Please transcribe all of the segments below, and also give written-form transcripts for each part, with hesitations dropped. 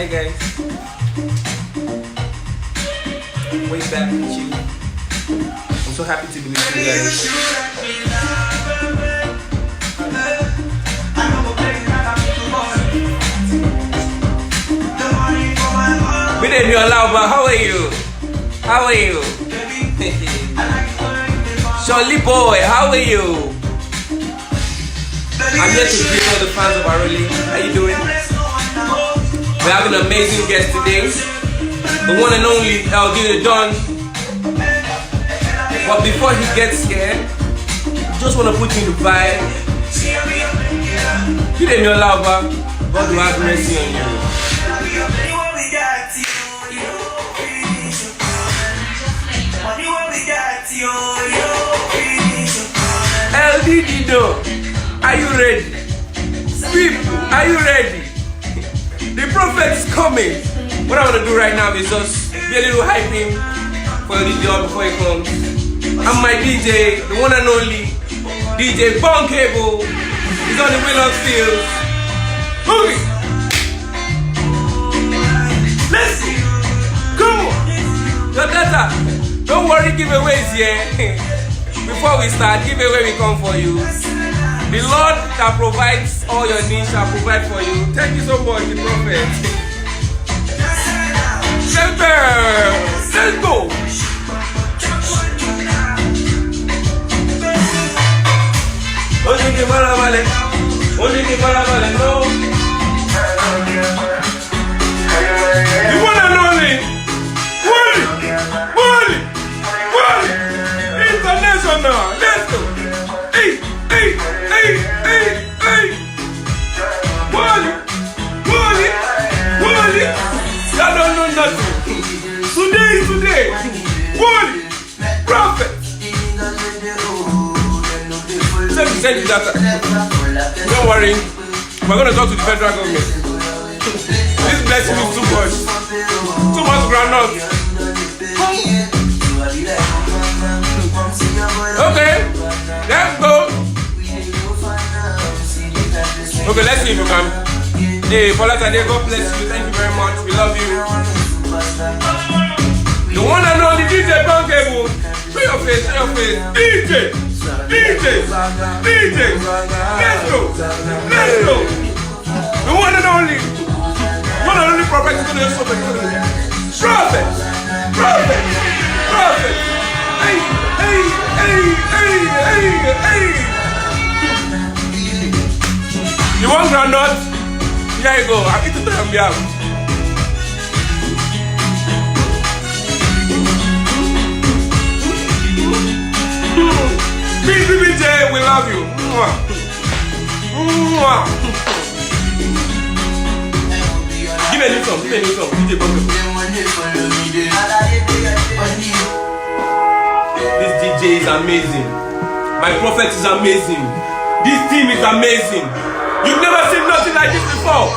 Hi guys. Way back with you. I'm so happy to be with you guys. We didn't know Lava. How are you? How are you? Surely boy, how are you? I'm here to greet all the fans of Arole. How you doing? We have an amazing guest today, the one and only ELDEE the Don. But before he gets here, just want to put you in the vibe. You didn't know Lava. God will have mercy on you. ELDEE the Don, are you ready? People, are you ready? The prophet is coming. What I want to do right now is just be a little hyping for the Don before he comes. And my DJ, the one and only DJ Cable, is on the Willows Fields. Move it! Let's go! Come on! Your data! Don't worry, giveaways here. Before we start, giveaway will come for you. The Lord that provides all your needs shall provide for you. Thank you so much, the prophet. Let's go! No. You wanna know me? Woli! International! Let's go! Hey! Woli! That don't know nothing. Today is today. Woli! Prophet! Send the data. Don't worry. We're going to talk to the federal government. This blessing is too much. Too much groundnut. Okay. Let's go. Okay, let's see if you can. Hey, Folatade, God bless you. Thank you very much. We love you. The one and only DJ Cable. Show your face. DJ. Let's go. The one and only prophet is going to show the prophet. Hey. You want groundnut? Here you go. I'll eat it on behalf. BJ, we love you. Give me a new song. DJ Bunker. This DJ is amazing. My prophet is amazing. This team is amazing. You've never seen nothing like this before.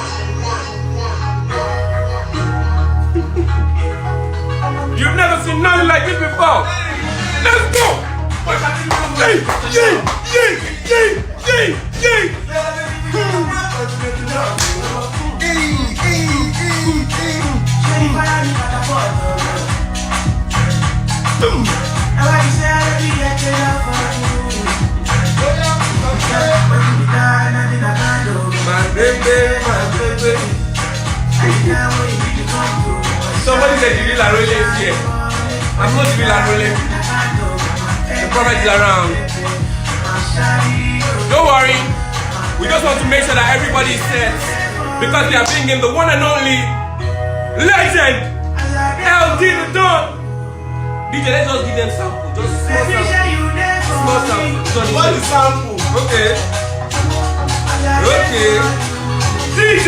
You've never seen nothing like this before. Let's go. Hey. My baby. Somebody said the real Arole is here. I'm not the real Arole. The prophet is around. Don't worry. We just want to make sure that everybody is set, because we are bringing the one and only legend ELDEE the Don. DJ, let's just give them sample. Just small sample. What is sample? Okay. DJ.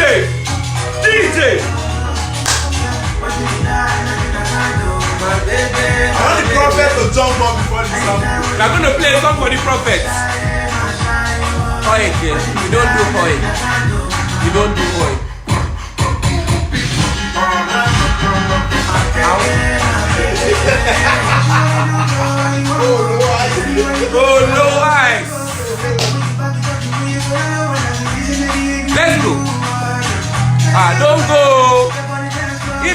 I want the prophet to jump up before the sample. We're going to play a song for the prophet. Poet, yes. You don't do poet. Oh no eyes. Let's go. Don't go.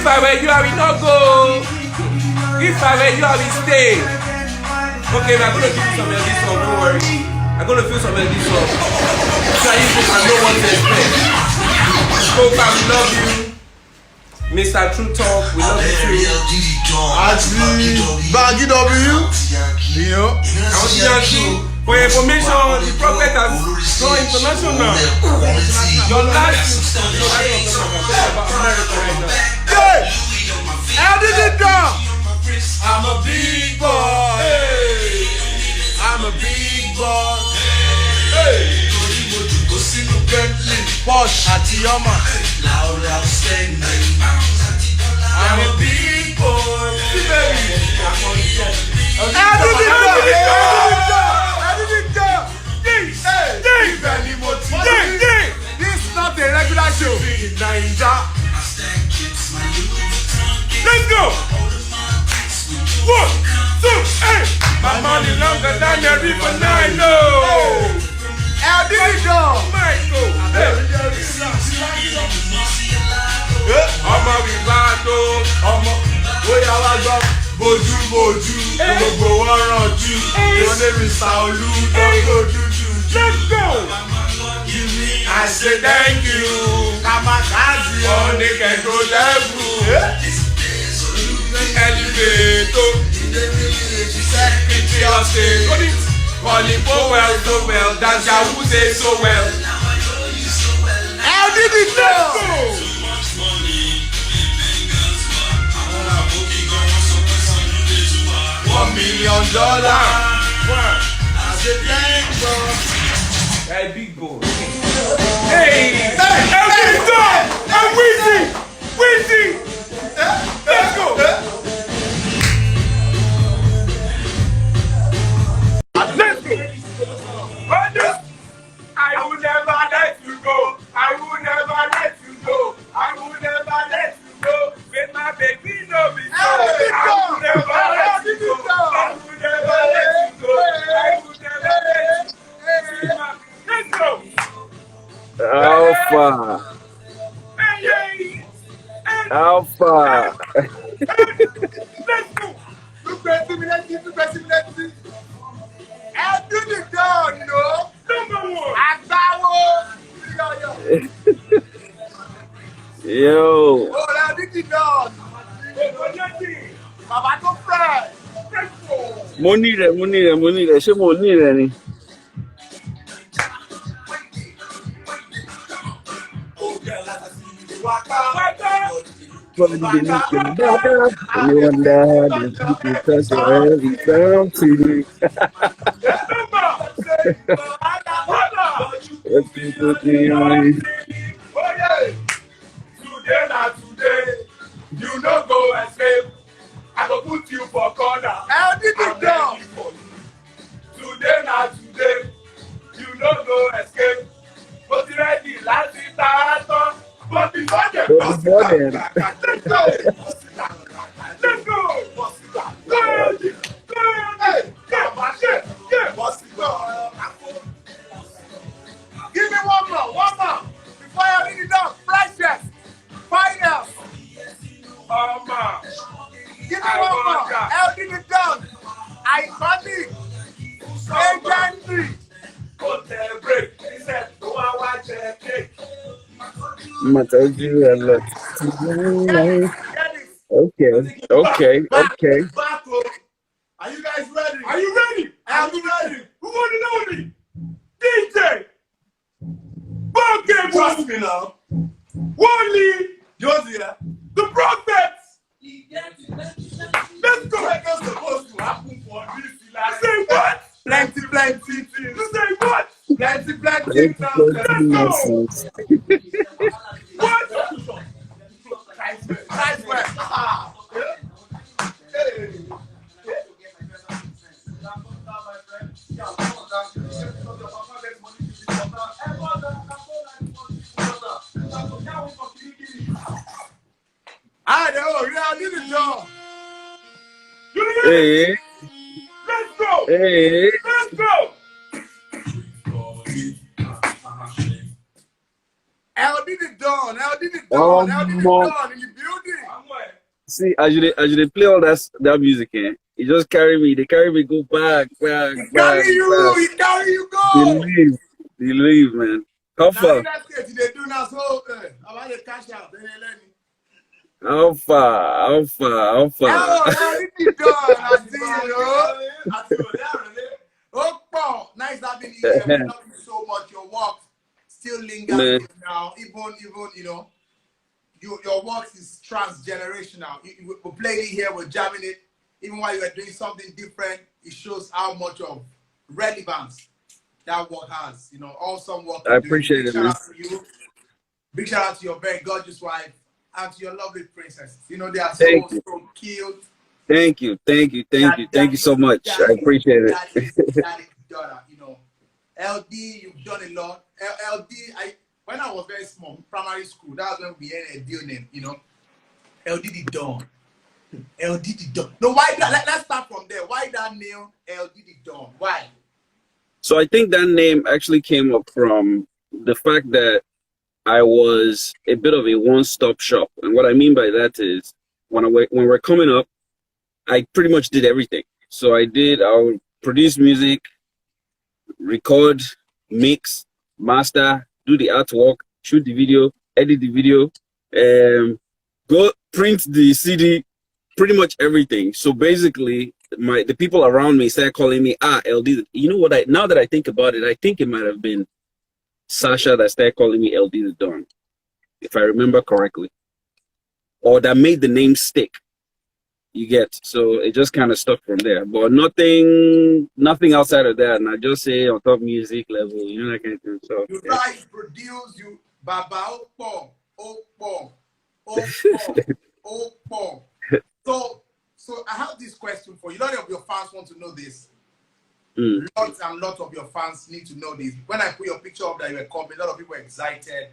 If I were you, I will not go. If I were you, I will stay. Okay, we're gonna give you some of this song, don't worry. I'm gonna feel some of this song. So you can know what to expect. Coca, we love you. Mr. True Talk, we love you too. Actually, Baggy W. Leo. I want you for your information, the prophet has no international. Your last about America right now. Hey! ELDEE THE DON! I'm a big boy. Hey! I'm a big boy. Hey! Posh àti Yoma. I'm a big boy. This is not a regular show. Let's go! 1, 2, 8! My money longer than the river Nile. ELDEE THE DON. Michael! Ọmọ Rivado! Ọmọ bóyá wá gbọ́ bójú gbogbo wọn rànjú ìrọ̀lẹ́ Mr. Olú dọ́gbò dúdú. Let's go! I say thank you. Kamakazi Ọ̀nì kẹ̀kọ́ lẹ́bù. Elevator. Secretary of State. Calling for well, so well. That's who say so well. ELDEE THE DON. $1 million. I say thank God. Hey, big boy. Hey! ELDEE THE DON! I'm wheezing! Let's go! Let's go! I will never let you go. I will never let you go. I will never let you go. With my baby, no be so. I will never let you go. I will never let you go. I will never let you go. Let's go! Alpha. Hey, Alpha. let's go! Look at me, let's see. ELDEE THE DON, no? Number 1. Agbawo. Yo. Oh, ELDEE THE DON. Bàbá tó fẹ́. Mo ní rẹ̀. Ṣé mo ní rẹ̀ ni? Today na today, you no go escape. I go put you for corner. ELDEE THE DON. Today na today, you no go escape. But ready, last it out. But before them, Let's go. let's go. Let's go. Give me one more. Before ELDEE THE DON, freshest, finest. Give me one more. ELDEE THE DON, iconic, legendary. Mataji a lot. Okay. Are you guys ready? Are you ready? I'm ready. Who want to know me? DJ. Bucket. Trust me now. Woli. Josia. The prophets. Let's go. What is supposed to happen for this? Say what? Plenty things. You say what? Plenty Let's things. go. What? Nice work. Hey. ELDEE THE DON. Hey. Let's go. Hey. Let's go. ELDEE THE DON. Oh, ELDEE THE DON in the building. see, as you play all that music, it just carry me. They carry me go back. Carry you, he carry you go. They leave, man. How Now far? that's what they do now. So about the cash out, then they let me. How far? Oh, LDE the Don. I see you. I see you. Oh, Paul, nice having you here. We love you so much. Your work still lingers now. Even you know, your work is transgenerational. We played it here, we're jamming it. Even while you are doing something different, it shows how much of relevance that work has. You know, awesome work. I appreciate it, man. Shout out to you. Big shout out to your very gorgeous wife and to your lovely princess. You know, they are so cute. Thank you so much. I appreciate it. Daddy, daughter, you know, LD, you've done a lot. LD, when I was very small, primary school, that was when we had a deal name, you know. LD the Don. LD the Don. No, why that? Let's start from there. Why that name LD the Don? Why? So I think that name actually came up from the fact that I was a bit of a one-stop shop. And what I mean by that is when we're coming up, I pretty much did everything. So I would produce music, record, mix, master, do the artwork, shoot the video, edit the video, go print the CD, pretty much everything. So basically, the people around me started calling me LD. You know what? Now that I think about it, I think it might have been Sasha that started calling me LD the Don, if I remember correctly, or that made the name stick. You get, so it just kind of stuck from there, but nothing outside of that. And I just say on top music level, you know, that kind of thing. So you write, produce, you Baba Opo. So I have this question for you. A lot of your fans want to know this. Lots and lots of your fans need to know this. When I put your picture up that you were coming, a lot of people were excited. They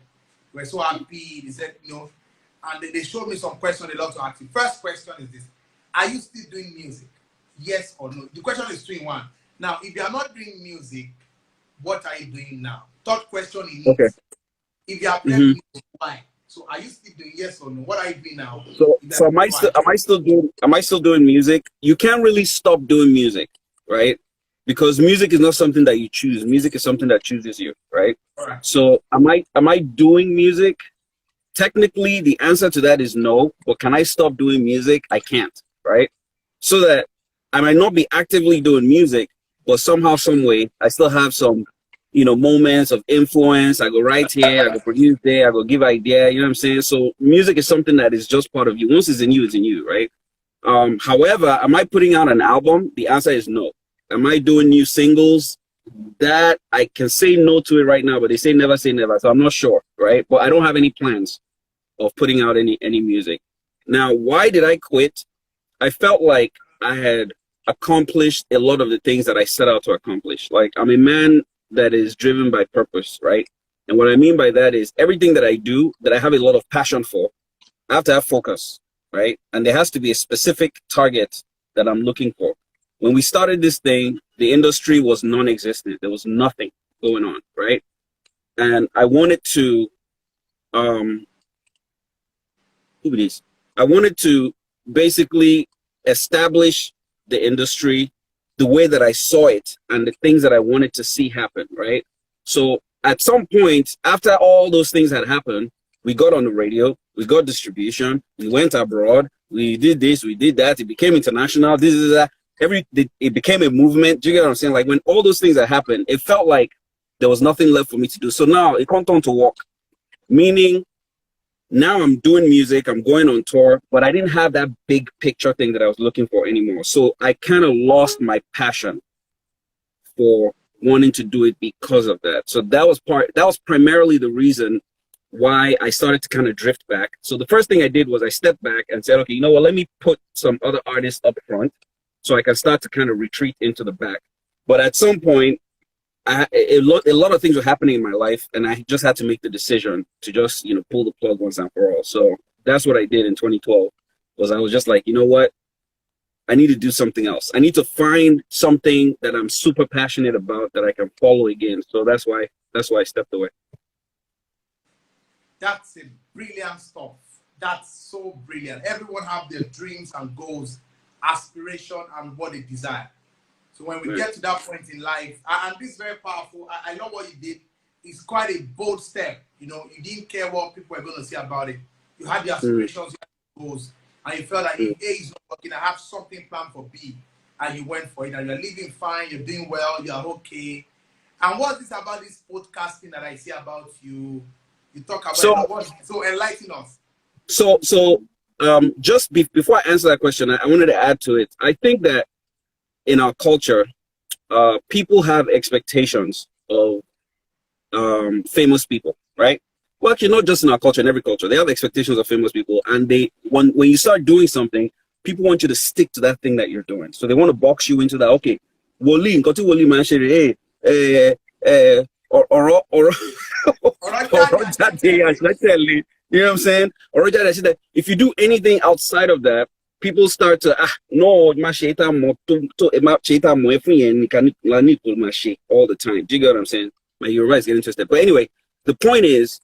were so happy. They said, you know, and they showed me some questions they love to ask you. First question is this: are you still doing music? Yes or no? The question is 2 in 1. Now, if you are not doing music, what are you doing now? Third question is, if you are playing music, why? So are you still doing yes or no? What are you doing now? So am I still doing music? You can't really stop doing music, right? Because music is not something that you choose. Music is something that chooses you, right? Correct. So am I doing music? Technically, the answer to that is no. But can I stop doing music? I can't, right? So that I might not be actively doing music, but somehow, some way, I still have some, you know, moments of influence. I go right here, I go produce there, I go give idea, you know what I'm saying? So music is something that is just part of you. Once it's in you, right? However, am I putting out an album? The answer is no. Am I doing new singles? That I can say no to it right now, but they say never say never. So I'm not sure, right? But I don't have any plans of putting out any music. Now, why did I quit? I felt like I had accomplished a lot of the things that I set out to accomplish. Like, I'm a man that is driven by purpose, right? And what I mean by that is everything that I do, that I have a lot of passion for, I have to have focus, right? And there has to be a specific target that I'm looking for. When we started this thing, the industry was non-existent. There was nothing going on, right? And I wanted to, I wanted to basically establish the industry the way that I saw it and the things that I wanted to see happen, right? So at some point, after all those things had happened, we got on the radio, we got distribution, we went abroad, we did this, we did that, it became international, this is that. It became a movement. Do you get what I'm saying? Like, when all those things that happened, it felt like there was nothing left for me to do. So now it comes on to work, meaning now I'm doing music, I'm going on tour, but I didn't have that big picture thing that I was looking for anymore. So I kind of lost my passion for wanting to do it because of that. So that was primarily the reason why I started to kind of drift back. So the first thing I did was I stepped back and said, okay, you know what, let me put some other artists up front, so I can start to kind of retreat into the back. But at some point, a lot of things were happening in my life, and I just had to make the decision to just, you know, pull the plug once and for all. So that's what I did in 2012. Was I was just like, you know what? I need to do something else. I need to find something that I'm super passionate about that I can follow again. So that's why I stepped away. That's a brilliant stuff. That's so brilliant. Everyone have their dreams and goals, aspiration, and what they desire. So when we get to that point in life, and this is very powerful. I love what you did. It's quite a bold step. You know, you didn't care what people were going to say about it. You had the aspirations, you had the goals, and you felt like if A is not working, I have something planned for B, and you went for it. And you're living fine, you're doing well, you're okay. And what's this about this podcasting that I see about you? You talk about so enlighten us. So just before I answer that question, I wanted to add to it. I think that in our culture, people have expectations of famous people, right? Well, actually, not just in our culture, in every culture, they have expectations of famous people, and when you start doing something, people want you to stick to that thing that you're doing. So they want to box you into that. Okay, Woli, go to Woli, man. You know what I'm saying? Or I said that if you do anything outside of that, people start to no all the time. Do you get what I'm saying? My you're right, get interested. But anyway, the point is,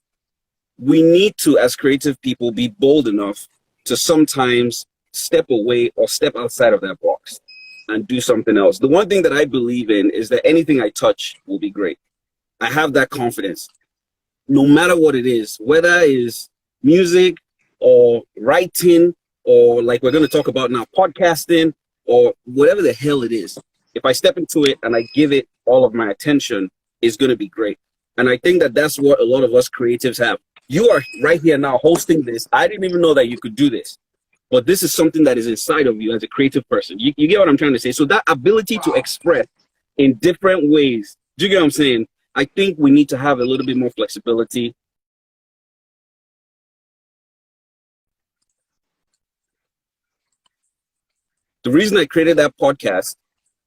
we need to, as creative people, be bold enough to sometimes step away or step outside of that box and do something else. The one thing that I believe in is that anything I touch will be great. I have that confidence. No matter what it is, whether it's music or writing or like we're going to talk about now, podcasting or whatever the hell it is, if I step into it and I give it all of my attention, it's going to be great. And I think that that's what a lot of us creatives have. You are right here now hosting this. I didn't even know that you could do this, but this is something that is inside of you as a creative person. You get what I'm trying to say? So that ability to express in different ways, do you get what I'm saying? I think we need to have a little bit more flexibility. The reason I created that podcast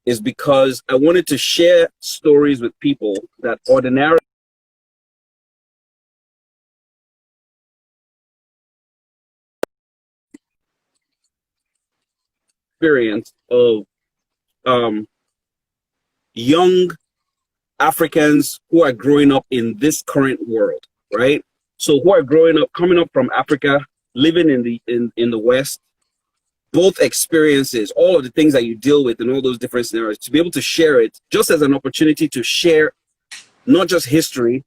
is because I wanted to share stories with people that ordinarily experience of young Africans who are growing up in this current world, right? So who are growing up, coming up from Africa, living in the West, both experiences, all of the things that you deal with in all those different scenarios, to be able to share it just as an opportunity to share not just history,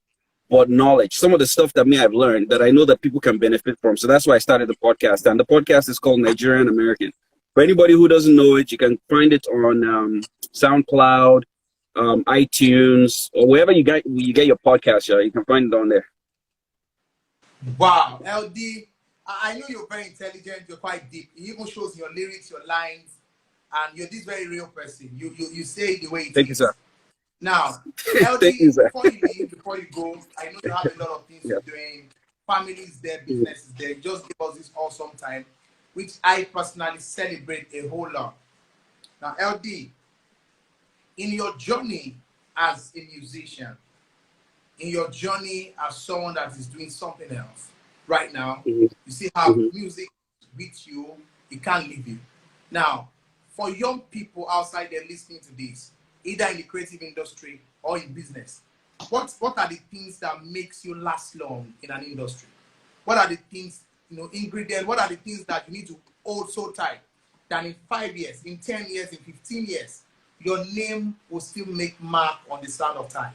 but knowledge. Some of the stuff that I've learned that I know that people can benefit from. So that's why I started the podcast. And the podcast is called Nigerian-American. For anybody who doesn't know it, you can find it on SoundCloud, iTunes, or wherever you get your podcast. You can find it on there. Wow, LD, I know you're very intelligent. You're quite deep. It even shows your lyrics, your lines, and you're this very real person. You say it the way it is. Thank you, sir. Now, LD, Thank you, sir. before you go, I know you have a lot of things you're doing. Families there, business is there. You just give us this awesome time, which I personally celebrate a whole lot. Now, LD, in your journey as a musician, in your journey as someone that is doing something else right now, you see how music with you, it can't leave you. Now, for young people outside there listening to this, either in the creative industry or in business, what are the things that makes you last long in an industry? What are the things, ingredients, what are the things that you need to hold so tight that in 5 years, in 10 years, in 15 years, your name will still make mark on the sand of time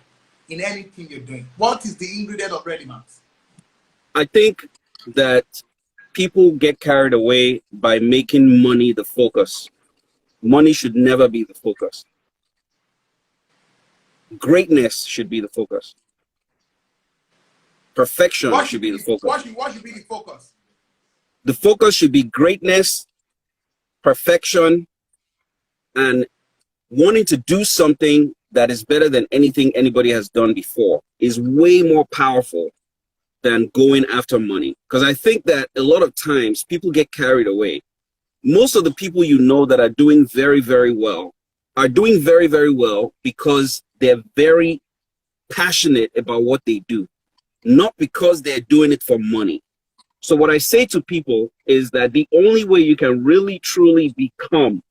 in anything you're doing? What is the ingredient of Ready Max? I think that people get carried away by making money the focus. Money should never be the focus. Greatness should be the focus. Perfection should be the focus. What should be the focus? The focus should be greatness, perfection, and wanting to do something that is better than anything anybody has done before is way more powerful than going after money. Because I think that a lot of times people get carried away. Most of the people you know that are doing very, very well are doing very, very well because they're very passionate about what they do, not because they're doing it for money. So what I say to people is that the only way you can really, truly become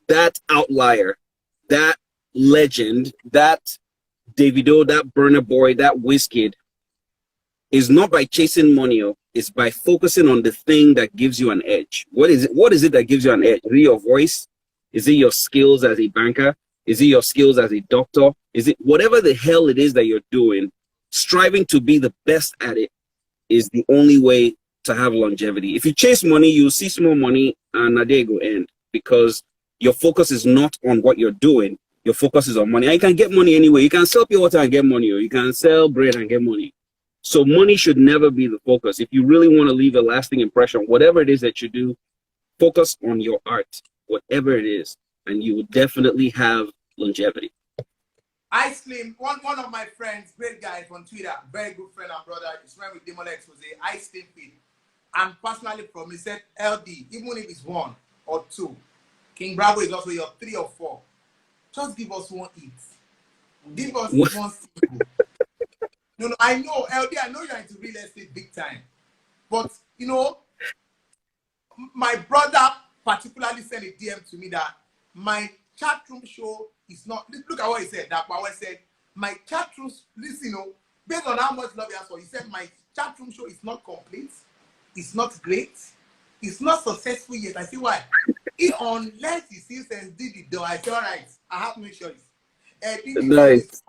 that outlier, that legend, that Davido, that Burna Boy, that Wizkid, is not by chasing money. is by focusing on the thing that gives you an edge. What is it? What is it that gives you an edge? Is it your voice? Is it your skills as a banker? Is it your skills as a doctor? Is it whatever the hell it is that you're doing? Striving to be the best at it is the only way to have longevity. If you chase money, you'll see small money and a day go end, because your focus is not on what you're doing. Your focus is on money. And you can get money anyway. You can sell pure water and get money, or you can sell bread and get money. So money should never be the focus. If you really want to leave a lasting impression, whatever it is that you do, focus on your art, whatever it is, and you will definitely have longevity. I Slim, one of my friends, great guy from Twitter, very good friend and brother, he's friend with Demolex, was I Slim Fit. And personally from he said, LD, even if it's 1 or 2, King Bravo is also your 3 or 4. Just give us one eat. Give us one single. No, I know, LD, I know you're into real estate big time. But, you know, my brother particularly sent a DM to me that my chat room show is not, look at what he said, that Power said, my chat room, listen, you know, based on how much love he has for, he said, my chat room show is not complete, it's not great, it's not successful yet. I see why. Unless he still says, did it though, I say, all right, I have no choice. Nice.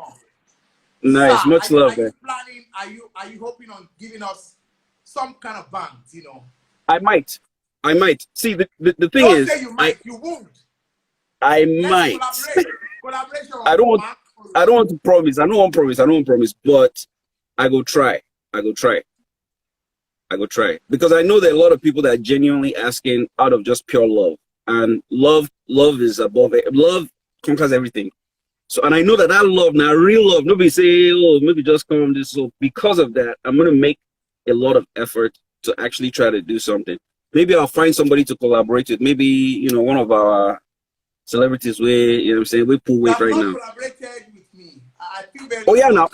Nice, sir, much love, man. Planning, are you hoping on giving us some kind of band, you know? I might. See, the thing Don't is, say you might, you won't. I Let's might. Collaboration. I don't want to promise. I don't want to promise, but I go try. Because I know there are a lot of people that are genuinely asking out of just pure love. And love is above it. Love conquers everything. So, and I know that love, now real love, nobody say, oh, maybe just come this. So because of that, I'm going to make a lot of effort to actually try to do something. Maybe I'll find somebody to collaborate with. Maybe, you know, one of our celebrities, you know what I'm saying, we pull weight right now. Collaborated with me. I feel very. Oh yeah, now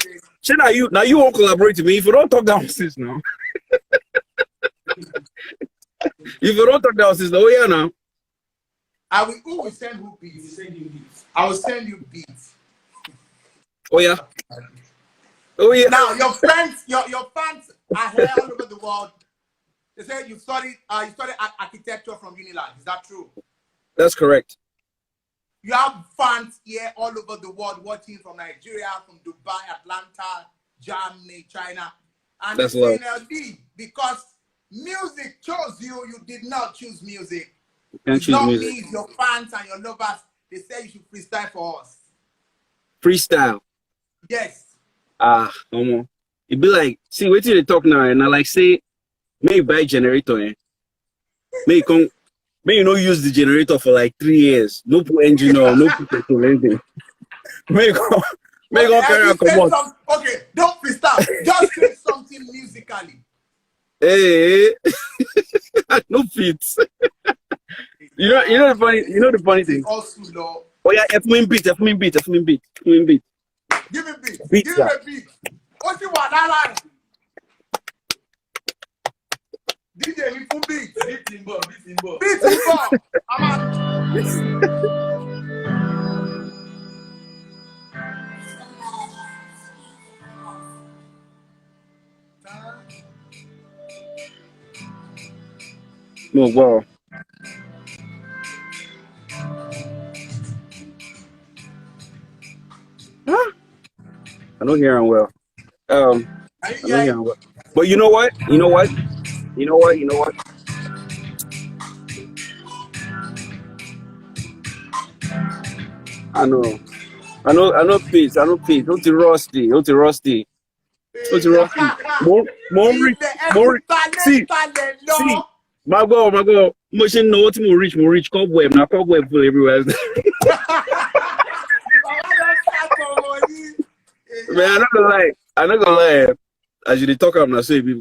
you won't collaborate with me if you don't talk down sis now. If you don't talk down sis, oh yeah now. Who will send who beats? I will send you beats. Oh yeah. Oh yeah. Now your fans are here all over the world. They say you studied architecture from Unilag. Is that true? That's correct. You have fans here all over the world watching from Nigeria, from Dubai, Atlanta, Germany, China. And that's love. LD, because music chose you, you did not choose music. It's not me, it's your fans and your lovers. They say you should freestyle for us. Freestyle? Yes. Come on. It'd be like, see, wait till they talk now, and I like say, maybe buy generator, eh? Maybe you don't use the generator for like 3 years. No put engine or no put petrol anything. Maybe go carry a come on. Okay, don't freestyle. Just say something musically. Hey, no fits. You know the funny thing. Also, Lord. Oh yeah, F me beat. Give me beat. Give me Give me a beat. What's your one? DJ, you put beat. Beat in ball. I'm out. No, wow. Huh? I don't hear him well. I don't hear him well. But you know what? I know Pete. Don't you rusty. More. See. My God. Machine know what more rich cobweb. Now cobweb full everywhere. Man, I'm not gonna lie. As you talk, I'm not saying people.